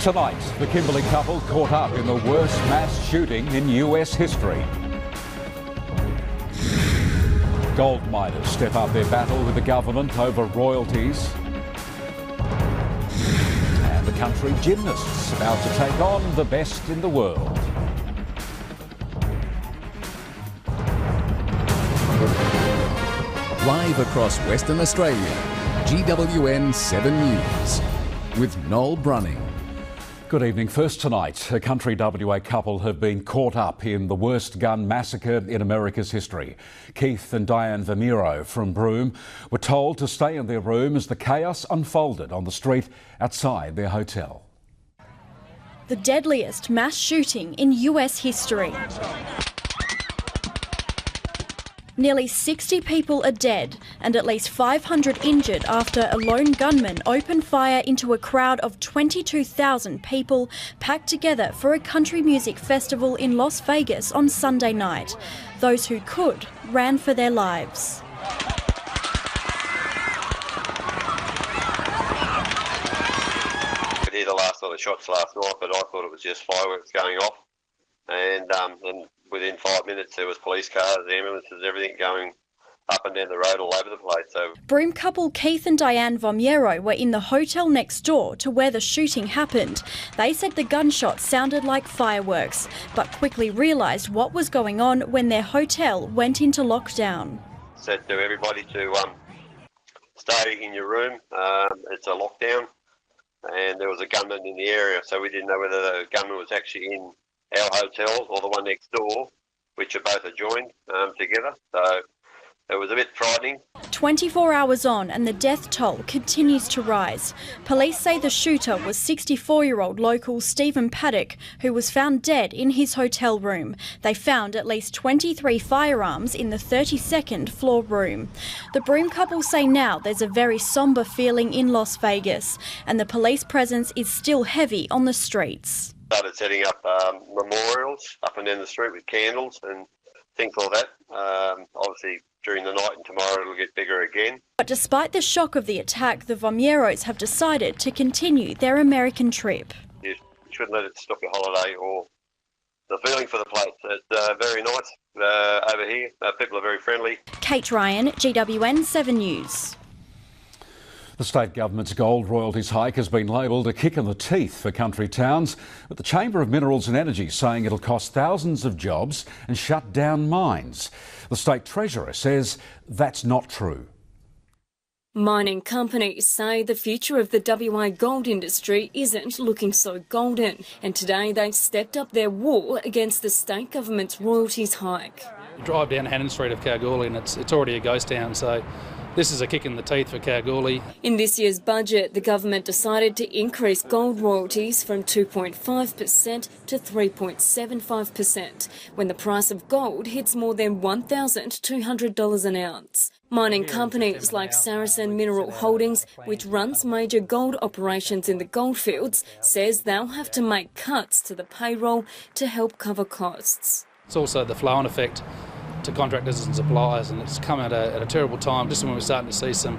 Tonight, the Kimberley couple caught up in the worst mass shooting in US history. Gold miners step up their battle with the government over royalties. And the country gymnasts about to take on the best in the world. Live across Western Australia, GWN7 News with Noel Brunning. Good evening. First tonight, a country WA couple have been caught up in the worst gun massacre in America's history. Keith and Diane Vamiro from Broome were told to stay in their room as the chaos unfolded on the street outside their hotel. The deadliest mass shooting in US history. Nearly 60 people are dead and at least 500 injured after a lone gunman opened fire into a crowd of 22,000 people packed together for a country music festival in Las Vegas on Sunday night. Those who could ran for their lives. We hear the last lot of shots last night, but I thought it was just fireworks going off. And within 5 minutes there was police cars, ambulances, everything going up and down the road all over the place. So Broome couple Keith and Diane Vamiro were in the hotel next door to where the shooting happened. They said the gunshots sounded like fireworks, but quickly realised what was going on when their hotel went into lockdown. Said to everybody to stay in your room. It's a lockdown, and there was a gunman in the area, so we didn't know whether the gunman was actually in our hotel or the one next door, which are both adjoined together. So it was a bit frightening. 24 hours on and the death toll continues to rise. Police say the shooter was 64-year-old local Stephen Paddock, who was found dead in his hotel room. They found at least 23 firearms in the 32nd floor room. The Broome couple say now there's a very sombre feeling in Las Vegas and the police presence is still heavy on the streets. Started setting up memorials up and down the street with candles and things like that. Obviously during the night and tomorrow it'll get bigger again. But despite the shock of the attack, the Vamiros have decided to continue their American trip. You shouldn't let it stop your holiday or the feeling for the place. It's very nice over here. People are very friendly. Kate Ryan, GWN7 News. The state government's gold royalties hike has been labelled a kick in the teeth for country towns, with the Chamber of Minerals and Energy saying it'll cost thousands of jobs and shut down mines. The State Treasurer says that's not true. Mining companies say the future of the WA gold industry isn't looking so golden, and today they stepped up their war against the state government's royalties hike. You drive down Hannon Street of Kalgoorlie and it's already a ghost town, so this is a kick in the teeth for Kalgoorlie. In this year's budget, the government decided to increase gold royalties from 2.5% to 3.75% when the price of gold hits more than $1,200 an ounce. Mining companies like Saracen Mineral Holdings, which runs major gold operations in the goldfields, says they'll have to make cuts to the payroll to help cover costs. It's also the flow-on effect to contractors and suppliers, and it's come at a terrible time. Just when we're starting to see some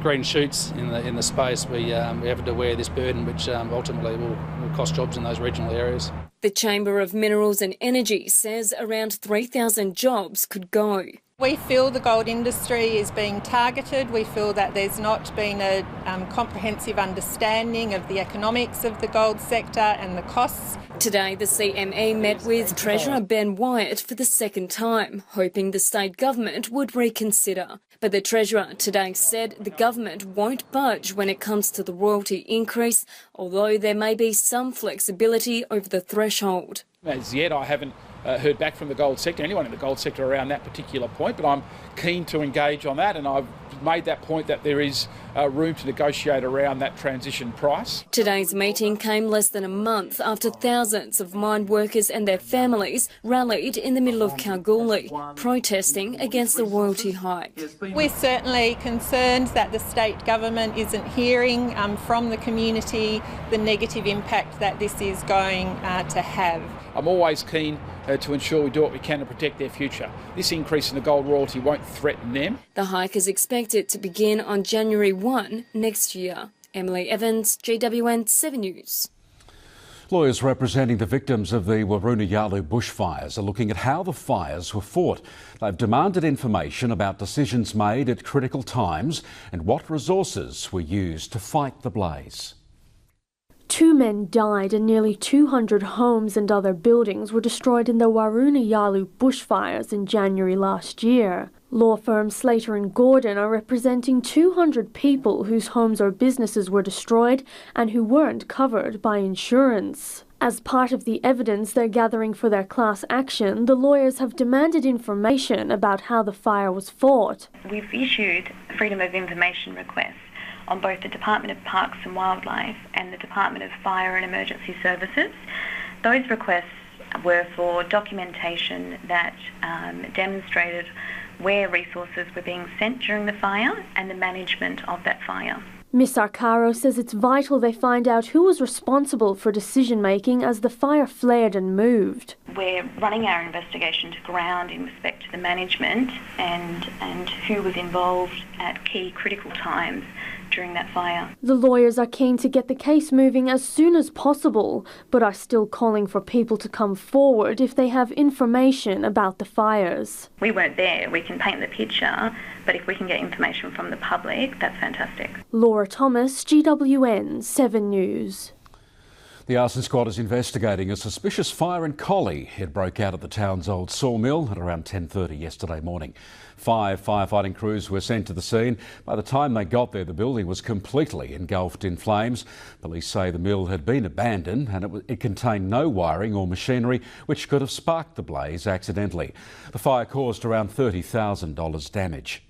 green shoots in the space, we have to wear this burden, which ultimately will cost jobs in those regional areas. The Chamber of Minerals and Energy says around 3,000 jobs could go. We feel the gold industry is being targeted. We feel that there's not been a comprehensive understanding of the economics of the gold sector and the costs. Today, the CME met with Treasurer Ben Wyatt for the second time, hoping the state government would reconsider. But the Treasurer today said the government won't budge when it comes to the royalty increase, although there may be some flexibility over the threshold. As yet, I haven't heard back from the gold sector, anyone in the gold sector around that particular point, but I'm keen to engage on that, and I've made that point that there is room to negotiate around that transition price. Today's meeting came less than a month after thousands of mine workers and their families rallied in the middle of Kalgoorlie, protesting against the royalty hike. We're certainly concerned that the state government isn't hearing from the community the negative impact that this is going to have. I'm always keen to ensure we do what we can to protect their future. This increase in the gold royalty won't threaten them. The hike is expected to begin on January 1 next year. Emily Evans, GWN7 News. Lawyers representing the victims of the Yalu bushfires are looking at how the fires were fought. They've demanded information about decisions made at critical times and what resources were used to fight the blaze. 2 men died and nearly 200 homes and other buildings were destroyed in the Yalu bushfires in January last year. Law firm Slater & Gordon are representing 200 people whose homes or businesses were destroyed and who weren't covered by insurance. As part of the evidence they're gathering for their class action, the lawyers have demanded information about how the fire was fought. We've issued Freedom of Information requests on both the Department of Parks and Wildlife and the Department of Fire and Emergency Services. Those requests were for documentation that demonstrated where resources were being sent during the fire and the management of that fire. Ms Arcaro says it's vital they find out who was responsible for decision-making as the fire flared and moved. We're running our investigation to ground in respect to the management and who was involved at key critical times during that fire. The lawyers are keen to get the case moving as soon as possible, but are still calling for people to come forward if they have information about the fires. We weren't there, we can paint the picture, but if we can get information from the public, that's fantastic. Laura Thomas, GWN7 News. The arson squad is investigating a suspicious fire in Collie. It broke out at the town's old sawmill at around 10:30 yesterday morning. 5 firefighting crews were sent to the scene. By the time they got there, the building was completely engulfed in flames. Police say the mill had been abandoned and it contained no wiring or machinery which could have sparked the blaze accidentally. The fire caused around $30,000 damage.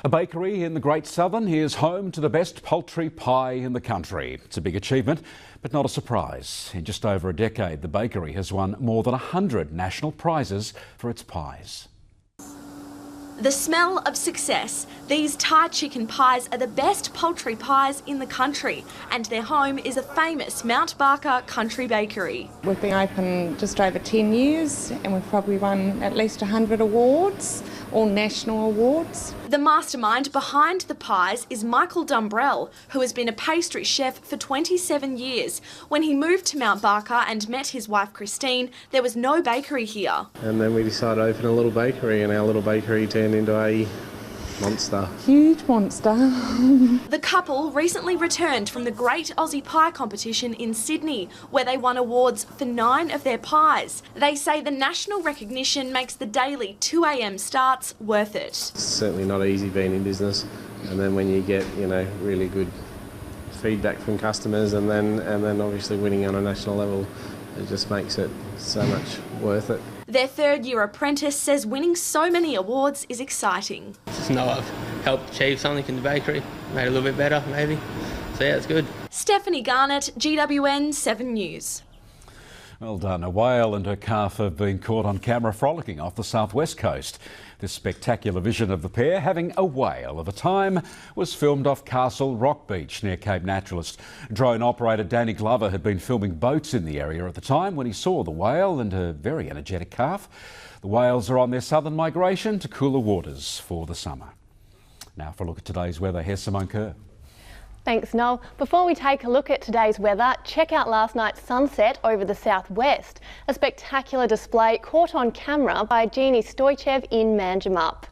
A bakery in the Great Southern is home to the best poultry pie in the country. It's a big achievement, but not a surprise. In just over a decade, the bakery has won more than 100 national prizes for its pies. The smell of success. These Thai chicken pies are the best poultry pies in the country, and their home is a famous Mount Barker country bakery. We've been open just over 10 years and we've probably won at least 100 awards, all national awards. The mastermind behind the pies is Michael Dumbrell, who has been a pastry chef for 27 years. When he moved to Mount Barker and met his wife Christine, there was no bakery here. And then we decided to open a little bakery, and our little bakery turned into a monster. Huge monster. The couple recently returned from the Great Aussie Pie competition in Sydney, where they won awards for 9 of their pies. They say the national recognition makes the daily 2 a.m. starts worth it. It's certainly not easy being in business, and then when you get, really good feedback from customers, and then obviously winning on a national level, it just makes it so much worth it. Their third-year apprentice says winning so many awards is exciting. Just know I've helped achieve something in the bakery, made it a little bit better maybe. So yeah, it's good. Stephanie Garnett, GWN7 News. Well done. A whale and her calf have been caught on camera frolicking off the southwest coast. This spectacular vision of the pair having a whale of a time was filmed off Castle Rock Beach near Cape Naturalist. Drone operator Danny Glover had been filming boats in the area at the time when he saw the whale and her very energetic calf. The whales are on their southern migration to cooler waters for the summer. Now for a look at today's weather, here's Simone Kerr. Thanks, Noel. Before we take a look at today's weather, check out last night's sunset over the southwest. A spectacular display caught on camera by Jeannie Stoichev in Manjimup.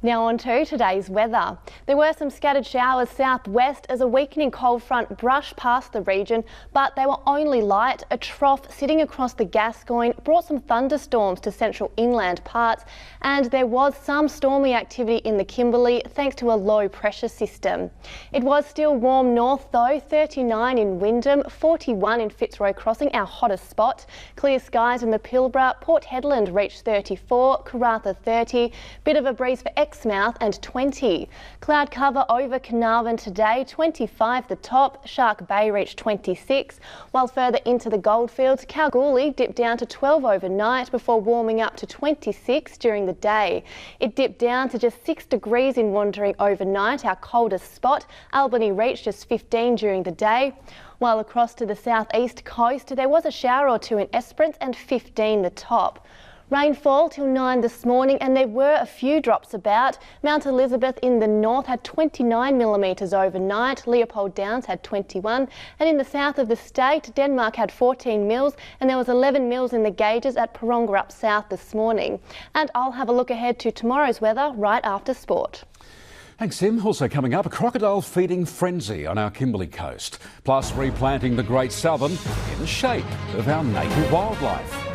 Now on to today's weather. There were some scattered showers southwest as a weakening cold front brushed past the region, but they were only light. A trough sitting across the Gascoyne brought some thunderstorms to central inland parts, and there was some stormy activity in the Kimberley thanks to a low pressure system. It was still warm north though, 39 in Wyndham, 41 in Fitzroy Crossing, our hottest spot. Clear skies in the Pilbara, Port Hedland reached 34, Karratha 30, bit of a breeze for Exmouth and 20. Cloud cover over Carnarvon today, 25 the top, Shark Bay reached 26, while further into the goldfields, Kalgoorlie dipped down to 12 overnight before warming up to 26 during the day. It dipped down to just 6 degrees in Wandering overnight, our coldest spot. Albany reached just 15 during the day. While across to the southeast coast, there was a shower or two in Esperance and 15 the top. Rainfall till 9 this morning, and there were a few drops about. Mount Elizabeth in the north had 29 millimetres overnight, Leopold Downs had 21, and in the south of the state, Denmark had 14 mils, and there was 11 mils in the gauges at Paronga up south this morning. And I'll have a look ahead to tomorrow's weather right after sport. Thanks, Tim. Also coming up, a crocodile feeding frenzy on our Kimberley coast, plus replanting the Great Southern in the shape of our native wildlife.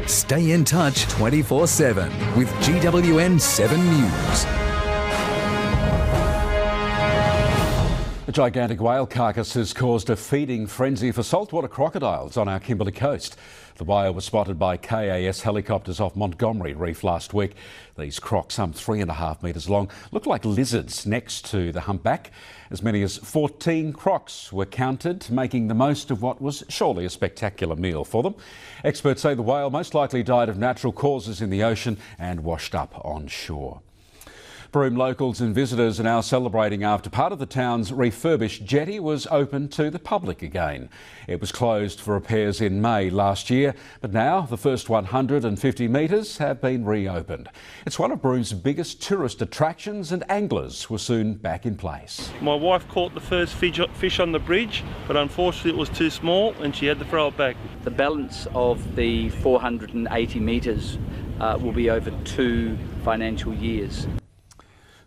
Stay in touch 24/7 with GWN7 News. A gigantic whale carcass has caused a feeding frenzy for saltwater crocodiles on our Kimberley coast. The whale was spotted by KAS helicopters off Montgomery Reef last week. These crocs, some 3.5 metres long, look like lizards next to the humpback. As many as 14 crocs were counted, making the most of what was surely a spectacular meal for them. Experts say the whale most likely died of natural causes in the ocean and washed up on shore. Broome locals and visitors are now celebrating after part of the town's refurbished jetty was open to the public again. It was closed for repairs in May last year, but now the first 150 metres have been reopened. It's one of Broome's biggest tourist attractions, and anglers were soon back in place. My wife caught the first fish on the bridge, but unfortunately it was too small and she had to throw it back. The balance of the 480 metres will be over 2 financial years.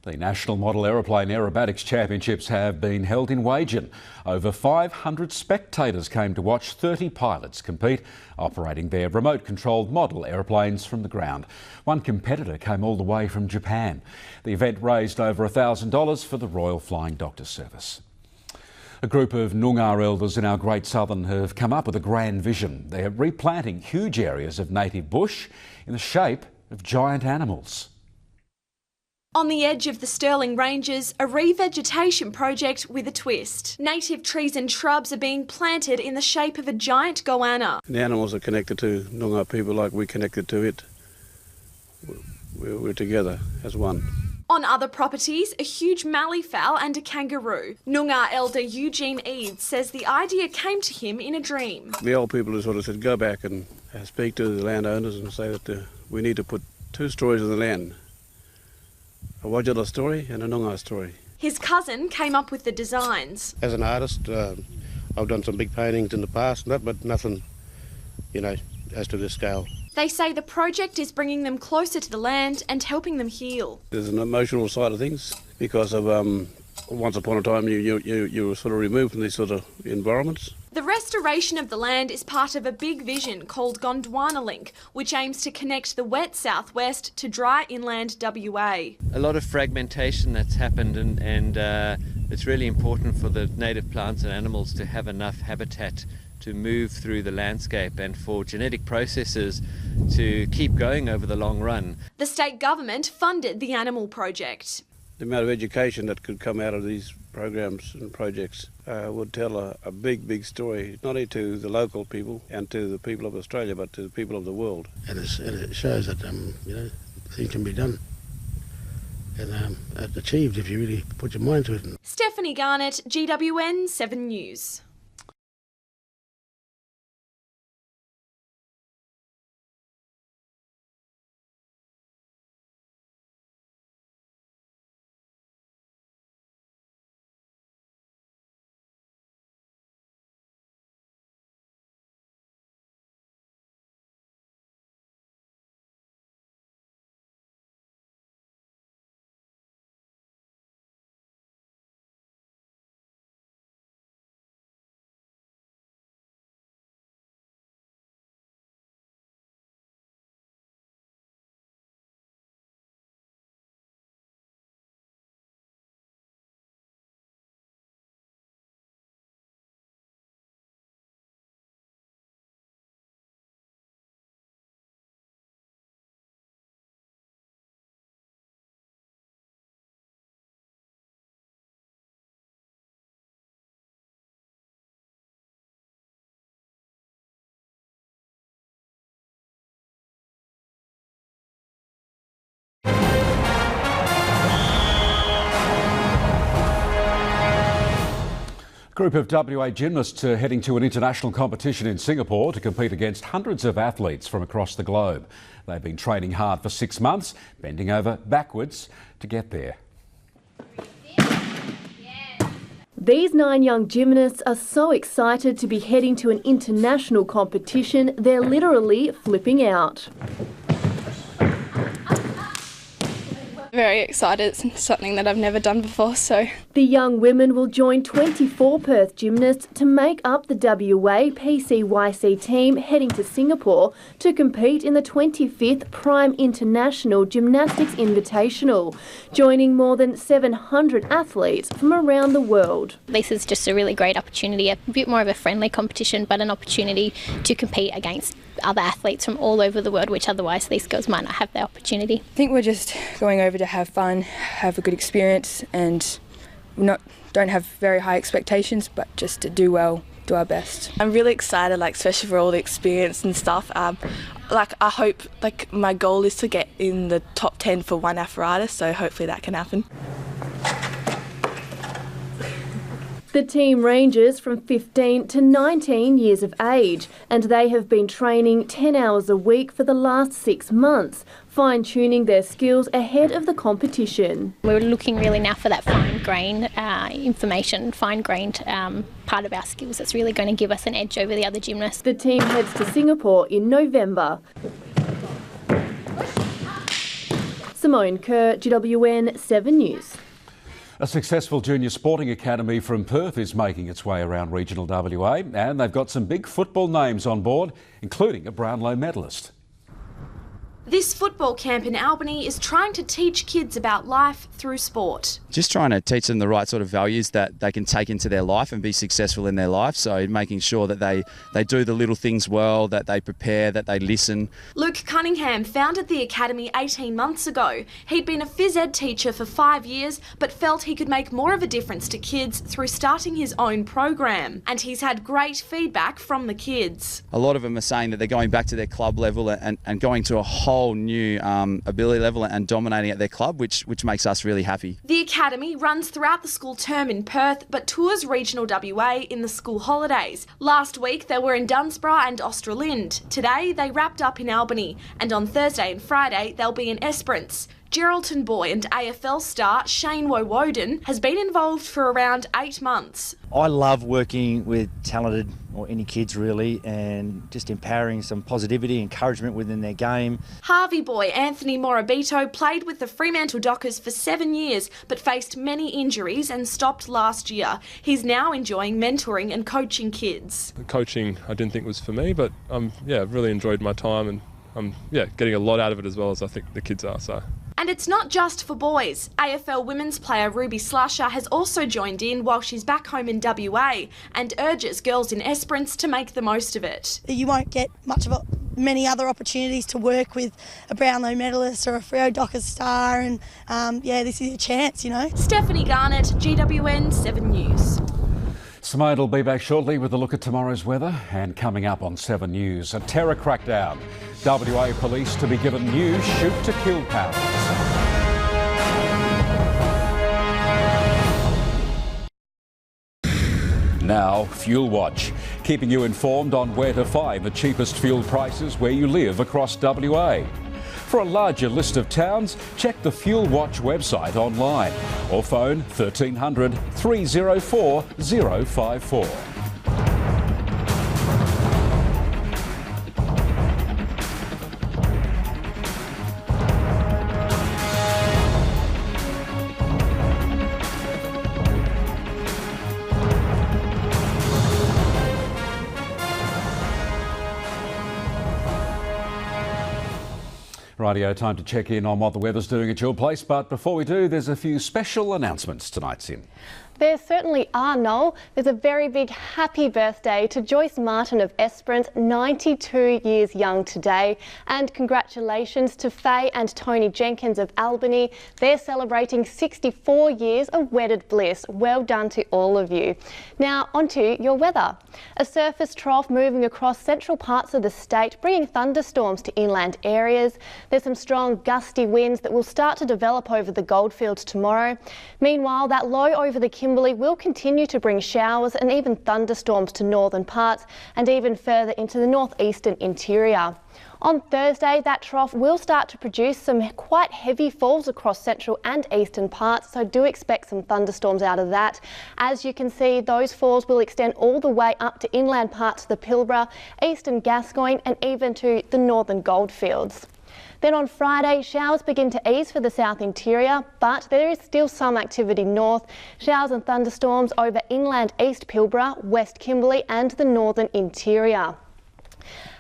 The National Model Aeroplane Aerobatics Championships have been held in Wagen. Over 500 spectators came to watch 30 pilots compete, operating their remote-controlled model aeroplanes from the ground. One competitor came all the way from Japan. The event raised over $1,000 for the Royal Flying Doctor Service. A group of Noongar elders in our Great Southern have come up with a grand vision. They are replanting huge areas of native bush in the shape of giant animals. On the edge of the Stirling Ranges, a revegetation project with a twist. Native trees and shrubs are being planted in the shape of a giant goanna. The animals are connected to Noongar people like we're connected to it. We're together as one. On other properties, a huge mallee fowl and a kangaroo. Noongar elder Eugene Eads says the idea came to him in a dream. The old people sort of said, go back and speak to the landowners and say that we need to put 2 stories of the land. A Wajala story and a Noongar story. His cousin came up with the designs. As an artist, I've done some big paintings in the past, but nothing, as to this scale. They say the project is bringing them closer to the land and helping them heal. There's an emotional side of things because of once upon a time you were sort of removed from these sort of environments. The restoration of the land is part of a big vision called Gondwana Link, which aims to connect the wet southwest to dry inland WA. A lot of fragmentation that's happened, and it's really important for the native plants and animals to have enough habitat to move through the landscape and for genetic processes to keep going over the long run. The state government funded the animal project. The amount of education that could come out of these programs and projects would tell a big story, not only to the local people and to the people of Australia, but to the people of the world. And it shows that things can be done and achieved if you really put your mind to it. Stephanie Garnett, GWN7 News. A group of WA gymnasts are heading to an international competition in Singapore to compete against hundreds of athletes from across the globe. They've been training hard for 6 months, bending over backwards to get there. These 9 young gymnasts are so excited to be heading to an international competition, they're literally flipping out. Very excited. It's something that I've never done before, so. The young women will join 24 Perth gymnasts to make up the WA PCYC team heading to Singapore to compete in the 25th Prime International Gymnastics Invitational, joining more than 700 athletes from around the world. This is just a really great opportunity, a bit more of a friendly competition, but an opportunity to compete against other athletes from all over the world, which otherwise these girls might not have the opportunity. I think we're just going over to have fun, have a good experience, and don't have very high expectations, but just to do well, do our best. I'm really excited, especially for all the experience and stuff. I hope, my goal is to get in the top 10 for one apparatus, so hopefully that can happen. The team ranges from 15 to 19 years of age, and they have been training 10 hours a week for the last 6 months, fine-tuning their skills ahead of the competition. We're looking really now for that fine-grained information, fine-grained part of our skills that's really going to give us an edge over the other gymnasts. The team heads to Singapore in November. Simone Kerr, GWN 7 News. A successful junior sporting academy from Perth is making its way around regional WA, and they've got some big football names on board, including a Brownlow medalist. This football camp in Albany is trying to teach kids about life through sport. Just trying to teach them the right sort of values that they can take into their life and be successful in their life. So making sure that they do the little things well, that they prepare, that they listen. Luke Cunningham founded the academy 18 months ago. He'd been a phys ed teacher for 5 years, but felt he could make more of a difference to kids through starting his own program. And he's had great feedback from the kids. A lot of them are saying that they're going back to their club level and going to a whole new ability level and dominating at their club, which makes us really happy. The academy runs throughout the school term in Perth, but tours regional WA in the school holidays. Last week they were in Dunsborough and Australind. Today they wrapped up in Albany, and on Thursday and Friday they'll be in Esperance. Geraldton boy and AFL star Shane Woden has been involved for around 8 months. I love working with talented or any kids really, and just empowering some positivity, encouragement within their game. Harvey boy Anthony Morabito played with the Fremantle Dockers for 7 years but faced many injuries and stopped last year. He's now enjoying mentoring and coaching kids. Coaching I didn't think was for me, but really enjoyed my time, and I'm getting a lot out of it as well as I think the kids are. And it's not just for boys. AFL women's player Ruby Slasher has also joined in while she's back home in WA and urges girls in Esperance to make the most of it. You won't get many other opportunities to work with a Brownlow medalist or a Freo Dockers star, and this is a chance, Stephanie Garnett, GWN 7 News. Simone will be back shortly with a look at tomorrow's weather, and coming up on 7 News, a terror crackdown. WA police to be given new shoot-to-kill powers. Now, Fuelwatch, keeping you informed on where to find the cheapest fuel prices where you live across WA. For a larger list of towns, check the Fuelwatch website online or phone 1300 304 054. Rightio, time to check in on what the weather's doing at your place, but before we do, there's a few special announcements tonight, Sim. There certainly are, Noel. There's a very big happy birthday to Joyce Martin of Esperance, 92 years young today. And congratulations to Faye and Tony Jenkins of Albany. They're celebrating 64 years of wedded bliss. Well done to all of you. Now, onto your weather. A surface trough moving across central parts of the state, bringing thunderstorms to inland areas. There's some strong gusty winds that will start to develop over the goldfields tomorrow. Meanwhile, that low over the Kimberley will continue to bring showers and even thunderstorms to northern parts and even further into the northeastern interior. On Thursday, that trough will start to produce some quite heavy falls across central and eastern parts, so do expect some thunderstorms out of that. As you can see, those falls will extend all the way up to inland parts of the Pilbara, eastern Gascoyne and even to the northern goldfields. Then on Friday, showers begin to ease for the south interior, but there is still some activity north. Showers and thunderstorms over inland East Pilbara, West Kimberley and the northern interior.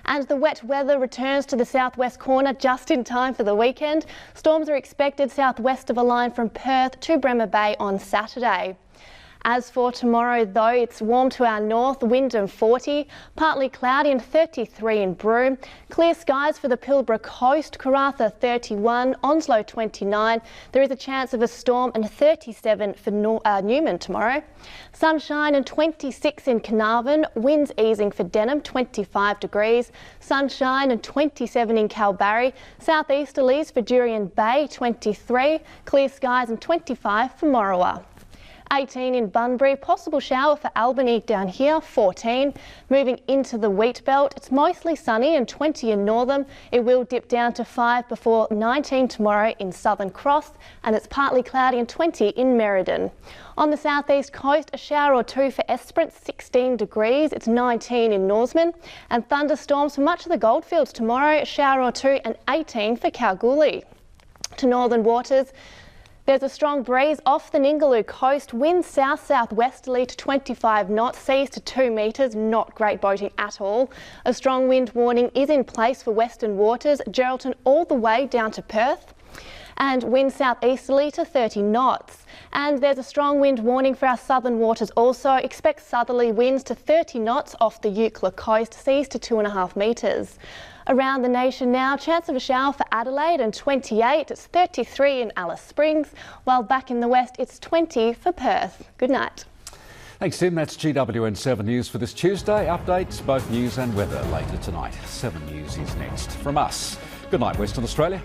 And the wet weather returns to the southwest corner just in time for the weekend. Storms are expected southwest of a line from Perth to Bremer Bay on Saturday. As for tomorrow, though, it's warm to our north, Wyndham 40, partly cloudy and 33 in Broome. Clear skies for the Pilbara coast, Karratha 31, Onslow 29. There is a chance of a storm and 37 for Newman tomorrow. Sunshine and 26 in Carnarvon, winds easing for Denham 25 degrees. Sunshine and 27 in Kalbarri, southeasterlies for Jurien Bay 23, clear skies and 25 for Morawa. 18 in Bunbury, possible shower for Albany down here, 14. Moving into the wheat belt, it's mostly sunny and 20 in Northam. It will dip down to 5 before 19 tomorrow in Southern Cross, and it's partly cloudy and 20 in Merredin. On the southeast coast, a shower or two for Esperance, 16 degrees. It's 19 in Norseman, and thunderstorms for much of the goldfields tomorrow, a shower or two and 18 for Kalgoorlie. To northern waters, there's a strong breeze off the Ningaloo coast, winds south-southwesterly to 25 knots, seas to 2 metres, not great boating at all. A strong wind warning is in place for western waters, Geraldton all the way down to Perth. And winds southeasterly to 30 knots. And there's a strong wind warning for our southern waters also. Expect southerly winds to 30 knots off the Eucla coast, seas to 2.5 metres. Around the nation now, chance of a shower for Adelaide and 28, it's 33 in Alice Springs, while back in the west it's 20 for Perth. Good night. Thanks, Tim. That's GWN7 News for this Tuesday. Updates, both news and weather later tonight. 7 News is next. From us, good night, Western Australia.